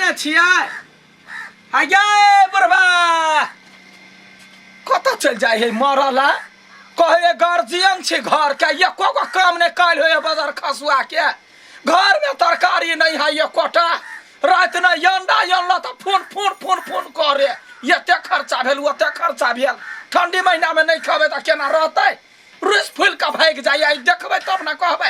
ने छियै आगे बुढ़वा कत चल जाए है मरला कहे गार्जियन छे घर के एको गो काम नहीं काल हो बाजार खसुआ के घर में तरकारी नहीं है एकोटा रात न अंडा अनल तो फोन फोन फोन फोन करे एते खर्चा भेल ओते खर्चा भेल ठंडी महीना में नहीं खेबे तो केना रहते रुस फूल का भाग जाए देखबे तब न कहबे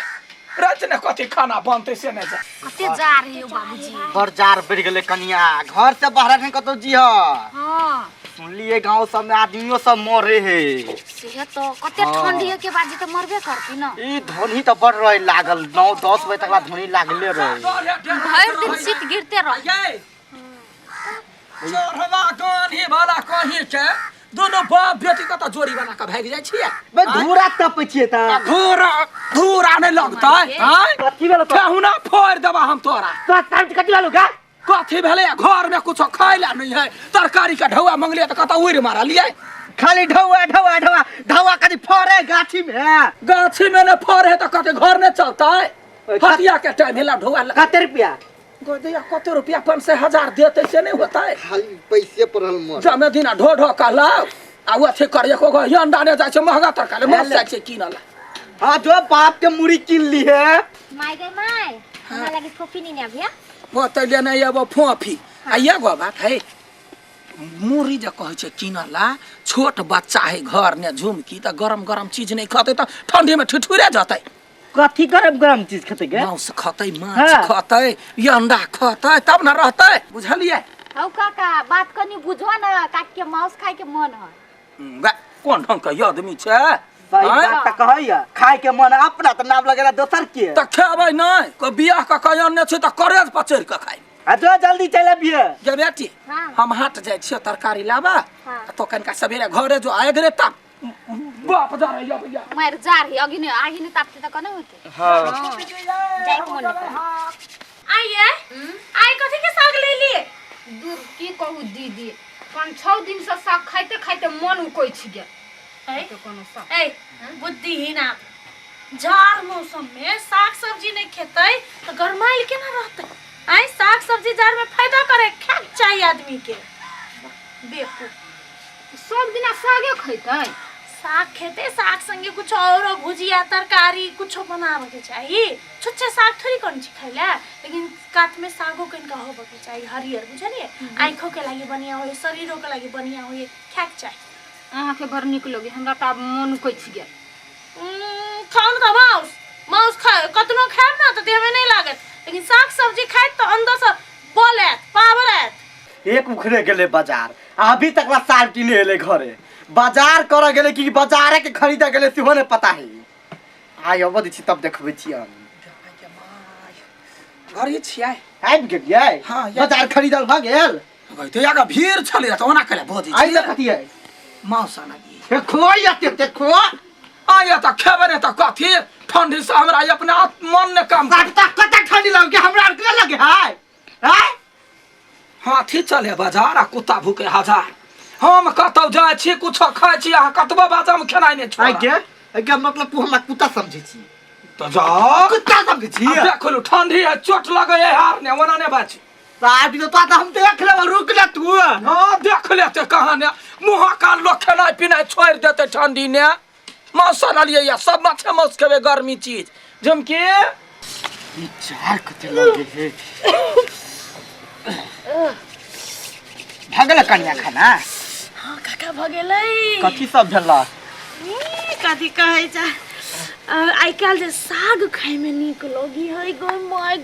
रात ने कथी खाना बनते से नहीं जा कते जार है बाबूजी बड़ जार बढ़ गेले कनिया घर से बाहर नहीं कतो जी हां सुनलिए गांव सब में आदमियों सब मरे है से तो कते ठंडी के बाजी तो मरबे करती न ई धोनी तो बढ़ रहे लागल 9-10 बजे तक धोनी लागले रहे भर दिन शीत गिरते रहे चोरवा गान ही वाला कहीं के दोनों बाप बेटी का तो जोड़ी बना के भाग जाय छियै बे धूरा तप छियै त धूरा नहीं लगता हैं कथि भेल तो केहुना फोड़ देबा हम तोरा तो टाइम कथि भेल का कथी भेले घर में कुछ खाइला नहीं है तरकारी का ढौआ मंगलिए तो कता उड़ मारा लिए खाली ढौआ ढौआ ढौआ ढौआ कथि फरे गाछी में न फरे तो कते घर नहीं चलता है हटिया के टाइम भेला ढौआ कते रुपया गोदिया कते रुपया 5,000 देते से नहीं होता है खाली पैसे पड़ल मोर जमे दिना ढो ढो कहला आ वो थे कर एको अंडा ने जाय छै महंगा तरकारी मर जाय छै किनला हां जो बाप के मुड़ी किन ली है माय गे माय हमरा लगे फोफी नहीं ने भैया वो त ले नहीं अब फोफी आ ये गो बात है मुरी जे कहे छै किनला छोट बच्चा है घर ने झुमकी त गरम गरम चीज नहीं खाते त ठंडी में ठिठुरे जाते कथि गरम गरम चीज खते के मांस खाते माछ खाते ये अंडा खाते तब न रहते बुझलिए हौ काका बात कनी बुझवा न काट के मांस खाए के मन है कौन ढंग का आदमी छे सही बात त कहैया खाए के मन अपना त नाम लगेला दोसर के त खेबै नहीं को बियाह का कयन ने छै त करेज पचर के खाई आ जो जल्दी चले बिये गे बेटी हम हाट जाय छियै तरकारी लाबा तो कनका सवेरे घरे जो आए गरे तब बाप जा रही भैया मार जार है अगी ने आगी ने तापते त कने होते हां जाय को मन आइए आई कथि के साग ले लिए दूर की कहू दीदी 5-6 दिन से साग खाइते खाइते मन उकोइ छी गेल तो कोनो साग ए बुद्धिहीन आप जार मौसम में साग सब्जी नहीं खेतै तो गरमाइल केना रहतै आई साग सब्जी जार में फायदा करे खाक चाहिए आदमी के बेवकूफ सब दिना सागे खैतै साग खेते साग संगे कुछ और भुजिया तरकारी कुछ बनावे के चाहिए छुच्छे साग थोड़ी कौन ची खैला लेकिन काट में सागो कनका होबे के चाहिए हरियर बुझलिए आंखों के लागि बढ़िया होय शरीरों के लागि बढ़िया होय खाक चाहिए अहाँ के बड़ निक लगे हमरा त मन उकोइ छी गेल खान का मांस खाए कतनो खाएब ना तो देह में नहीं लागत लेकिन साग सब्जी खाए तो अंदर से बोलेत पावरेत एक उखरे गेले बाजार अभी तक ला साग किने एले घरे बाजार कर गेले कि बाजारे के खरीदा गेले सेहो ने पता है आइ अब दी तब देखबै छी हम घरे छियै आबि गेलियै हां बाजार खरीदल भ गेल भाई तो यागा भीड़ छले त ओना करे भोजी आइ देखती है मौसा लगी देखो या देखो आया त खेबे ने त कथी ठंडी से हमरा अपने मन ने काम काटता कता ठंडी लगे हमरा के लगे है हाथी चले बाजार आ कुत्ता भूखे हजार हम कतौ जाय छी कुछ खाय छी आ कतबो बाजा में खेनाइ ने छोड़ आगे मतलब तू हमरा कुत्ता समझे छी तो जा कुत्ता समझे छी देखलो ठंडी है चोट लगे है हार ने ओना ने बाची साहब तो हम देख ले रुक ले तू हां देख लेते कहां ने मुहा कान लोग खेनाइ पिनाइ छोड़ देते ठंडी ने मौसा न लिए या सब माछे मौस खेबे गर्मी चीज जमके ई चार कते लगे है भगले कन्या खाना हां काका भगेलै कथि सब भेला कथि कहै छ आई काल जे साग खाए में निक लगी है गो माय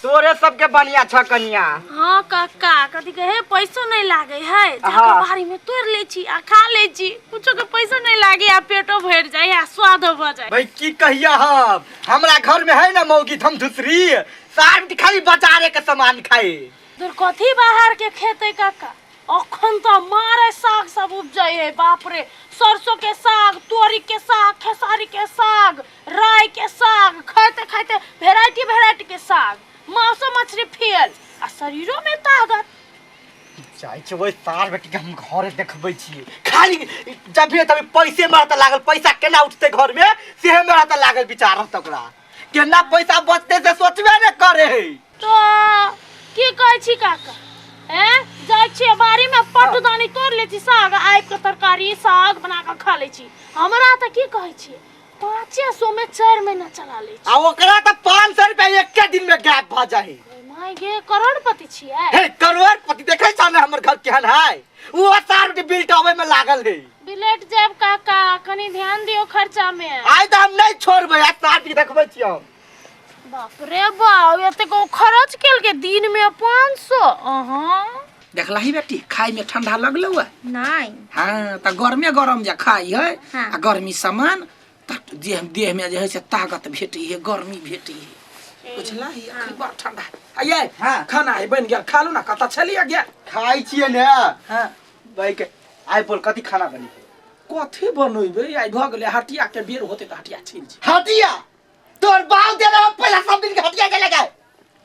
तोरे सबके बढ़िया छ कन्या हां काका कथि कहे पैसो नहीं लागे है जाके बारी में तोड़ ले छी आ खा ले छी कुछो के पैसो नहीं लागे आ पेटो भर जाए आ स्वाद हो जाए भाई की कहिया हम हमरा घर में है ना मौगी हम दूसरी सार खाली बाजारे के सामान खाए तोर कथि बाहर के खेते काका अखन तो मारे साग सब उपजाए है बाप रे सरसों के साग तोरी के साग खेसारी के साग राई के साग खाते खाते वैरायटी के साग मांस मछली फेल आ शरीरों में ताकत चाहे छ ओइ सार बेटी के हम घरे देखबै छी खाली जब भी तभी पैसे में त लागल पैसा केना उठते घर में से मेरा त लागल विचार तकरा केना पैसा बचते से सोचबे ने करे तो की कहै छी काका जाय छी बारी में पटुदानी तोड़ ले छी साग आइब के तरकारी साग बना के खा ले छी हमरा त की कहै छी 500 में 4 महीना चला ले छी आ ओकरा त 500 रुपया एक दिन में गायब भ जाही माय गे करोड़पति छियै हे करोड़पति देखै छ न हमर घर केहन है वो 4 के बिल टावे में लागल है बिलेट जेब काका कनी ध्यान दियो खर्चा में आइ त हम नहीं छोड़बै आ 7 के देखबै छी हम बाप रे बाप एते को खर्च केल के दिन में 500 देखला ही बेटी खाई में ठंडा लगलो है नहीं हां त गरमे गरम जे खाई है हाँ। आ गर्मी सामान त देह में जे है से ताकत भेटी है गर्मी भेटी है बुझला ही अखन बड़ ठंडा आइए हाँ। खाना है बन गया खा लो ना कता चलिए गया खाइ छिए ने हां भाई के आइ बोल कथि खाना बनी कथि बनोइबे आई भ गेले हटिया के बेर होते त हटिया छिल छी हटिया तोर बाऊ दे रहा पहला सब दिन के हटिया के लगा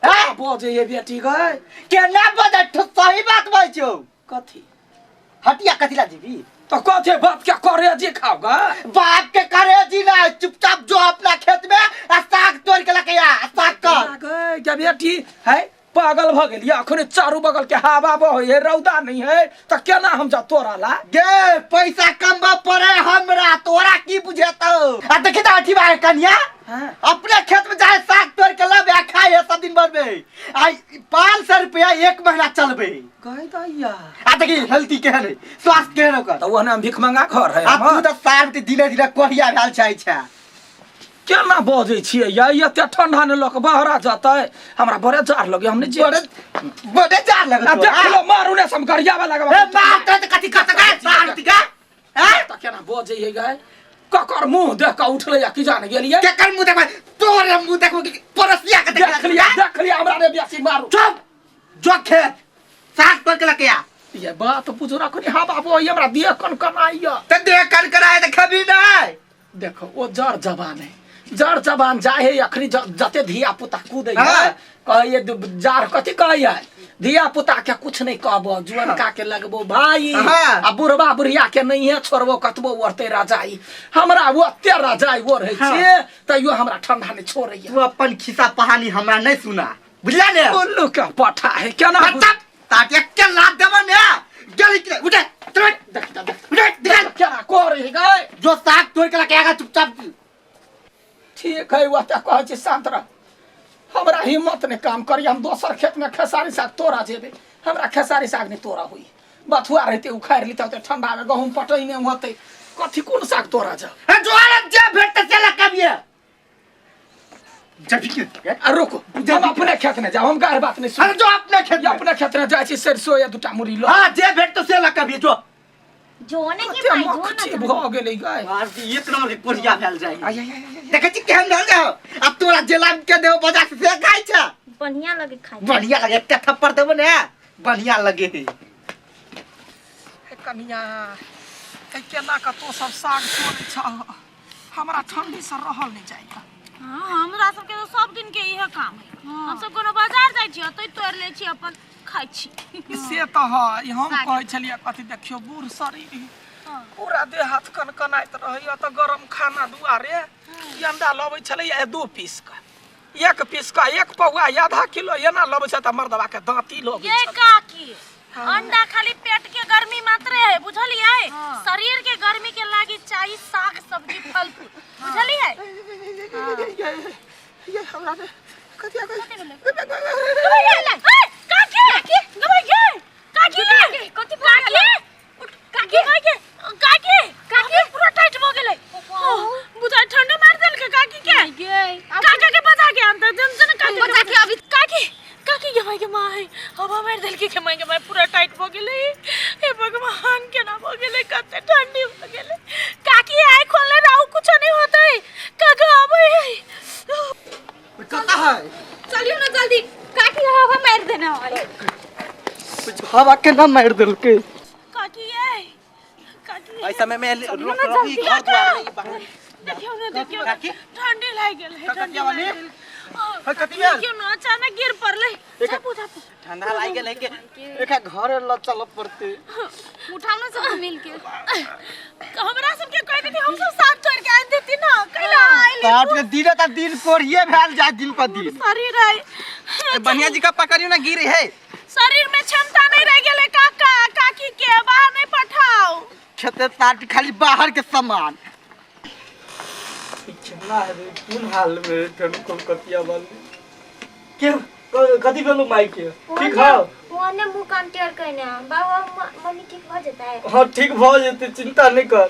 हां बोजे ये बेटी गए केना बजे सही बात भाई छौ कथि हटिया कथि ला जीबी तो कथे बात क्या करे जी खाओगा बाप के करे जी ना चुपचाप जो अपना खेत में आ साग तोड़ के लके आ साग कर गए क्या बेटी है पागल भ गेलिए अखने चारू बगल के हवा बहे रौदा नहीं है त केना हम जा तोराला गे पैसा कमबा पड़े हमरा तोरा की बुझेतो आ देखि त हठी बाय कन्या हां अपने खेत में जाए साग तोड़ के लाबे खाए है सब दिन भर में आई 500 रुपया एक महीना चलबे गए दैया आ देखि हेल्थी केहन है स्वास्थ्य केहन ओकर त ओहने भीख मंगा घर है आ तू त साग के दिने दिने कोहिया भेल छै केना बजे छिए या एते ठंडा ने लोक बहरा जाता है हमरा बड़े जार लगे हमने जे बड़े जार लगे देख लो मारू ने सम गरिया वाला ए मार त कथि कत का साग का हैं त केना बजे हे गए ककर मुंह देख के उठले या कि जान गेलिए के कर मुंह देखबै तोरे मुंह देखबै कि परसिया के देख लिया हमरा ने बेसी मारू चुप जो खेत साग तोड़ के लके आ ये बात पुजरा कोनी हा बाबू हमरा देह कन कनाइया त देह कन कराए त खबी नहीं देखो ओ जड़ जवान है जड़ जवान जाए अखनी जते धिया पुता कूदे हाँ। कहे जार कथि कहे धिया पुता के कुछ नहीं कहबो जुअनका के लगबो भाई हाँ। आ बुढ़वा बुढ़िया के नहीं है छोड़बो कतबो ओरते राजाई हमरा वो अत्ते राजाई वो रहे हाँ। छे तइयो हमरा ठंडा नहीं छोड़ैया तू अपन खिस्सा कहानी हमरा नहीं सुना बुझला ने उल्लू के पठा है केना ताते के लात देबो ने गली के उठे तुरंत उठे केना करे गए जो साग तोड़ के लके आगा चुपचाप ठीक है वो त कहे शांत रह हमरा हिम्मत ने काम करी हम दोसर खेत में खेसारी साग तोड़ा जेबे हमरा खेसारी साग नहीं तोड़ा हुई बथुआ रहते उखाड़ ली त ठंडा में गहूम पटई में होते कथि कोन साग तोड़ा जा जोर जे भेट चला कबिए जब के आ रुको हम अपने खेत में जाओ हम गाय बात नहीं अरे सुन जो अपने खेत या अपने खेत में जाय छी सरसों या दुटा मुरी लो हां जे भेट तो से ला कबिए जो जोने की कते भाई मखची जोने भ गेलै गाय मार दी एक नंबर के कोरिया भेल जाई आय देखे छी केहन भेल जाओ अब तोरा जेला के देव बजा से गाय छ बढ़िया लगे खाए बढ़िया लगे एक थप्पड़ देबो ने बढ़िया लगे कनिया ए केना का तो सब साग तोड़े छ हमरा ठंडी से रहल नहीं जाइया हां हमरा सब के तो सब दिन के इहे काम है हम सब कोनो बाजार जाय छी तै तोड़ ले छी अपन खाइ छी से तो है हम कहै छलिए कथि देखियो बूढ़ शरीर पूरा देह हाथ कनकनाइत रहैया त गरम खाना दुआरे ई अंडा लबै छलै 2 पीस का एक पीस का एक पौआ आधा किलो एना लबै छ त मर्दवा के दांती लगे ये काकी अंडा खाली पेट के गर्मी मात्र है बुझलिए शरीर के गर्मी के लागी चाहिए साग सब्जी फल फूल बुझलिए ये हमरा ने कथि आ कता है चलियो ना जल्दी काकी हवा मार देना वाली कुछ हवा के ना मार देल के ऐसा में रोक रही घर द्वार नहीं बाहर देखियो काकी ठंडी लाग गेल है कतिया वाली है कतिया देखियो ना अचानक गिर पड़ले झापू झापू ठंडा लाग गेल है के एक घर ल चल पड़ते उठाओ ना सब मिल के हमरा सब के कह देती हम सब साथ छोड़ के आ देती ना कैला आइली साथ के दिन त दिन कोरिए भेल जा दिन पर दिन शरीर है बढ़िया जी का पकड़ियो ना गिरी है। शरीर में क्षमता नहीं रह गेले काका काकी के बाहर नहीं पठाओ। खेते ताट खाली बाहर के सामान। ना है कौन हाल में फिर कलकतिया वाले के कथी बोलू माई के ठीक है ओने मुंह कान टेढ़ कइने बाबा मम्मी ठीक भ जेतै। हां ठीक भ जेते चिंता नहीं कर।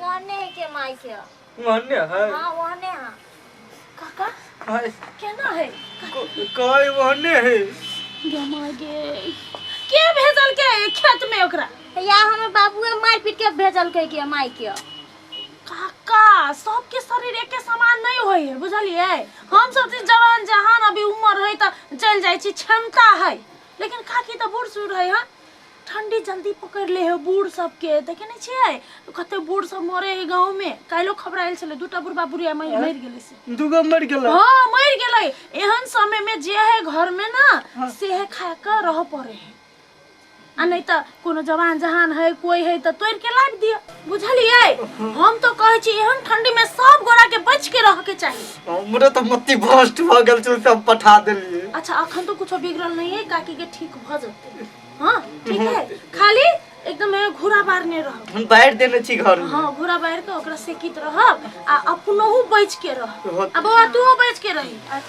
ओने के माई के मान्य है हां ओने हां काका हाय केना है काय वहने है गमागे के भेजल के खेत में ओकरा या हमर बाबूए मार पीट के भेजल के माई के। काका सबके शरीर एके समान नहीं होय है बुझलिए। हम सब जवान जहान अभी उम्र है त चल जाय छी क्षमता है लेकिन काकी त बूढ़ सूढ़ है। हां ठंडी जल्दी पकड़ ले है बूढ़ सब के देखे नहीं छियै कते बूढ़ सब मरे है गांव में। काइलो खबर आइल छले दुटा बुढ़बा बुढ़िया मर गेले से दुगो मर गेल। हां मर गेले। एहन समय में जे है घर में ना से है खा के रह पड़े है आ नहीं त कोनो जवान जहान है कोई है त तोड़ के लाग दिया बुझलिए। हम तो कहे छी एहन ठंडी में सब गोरा के बच के रह के चाहिए। हमरे तो मत्ती भ्रष्ट भ गेल छ सब पठा देलिए। अच्छा अखन तो कुछ बिगड़ल नहीं है काकी के ठीक भ जते। हां ठीक है खाली एकदम घुरा बारने रह हम बैठ देने छी घर में। हां घुरा बार के ओकरा सेकित रहब आ अपनहु बच के रह। अब तू बच के रही।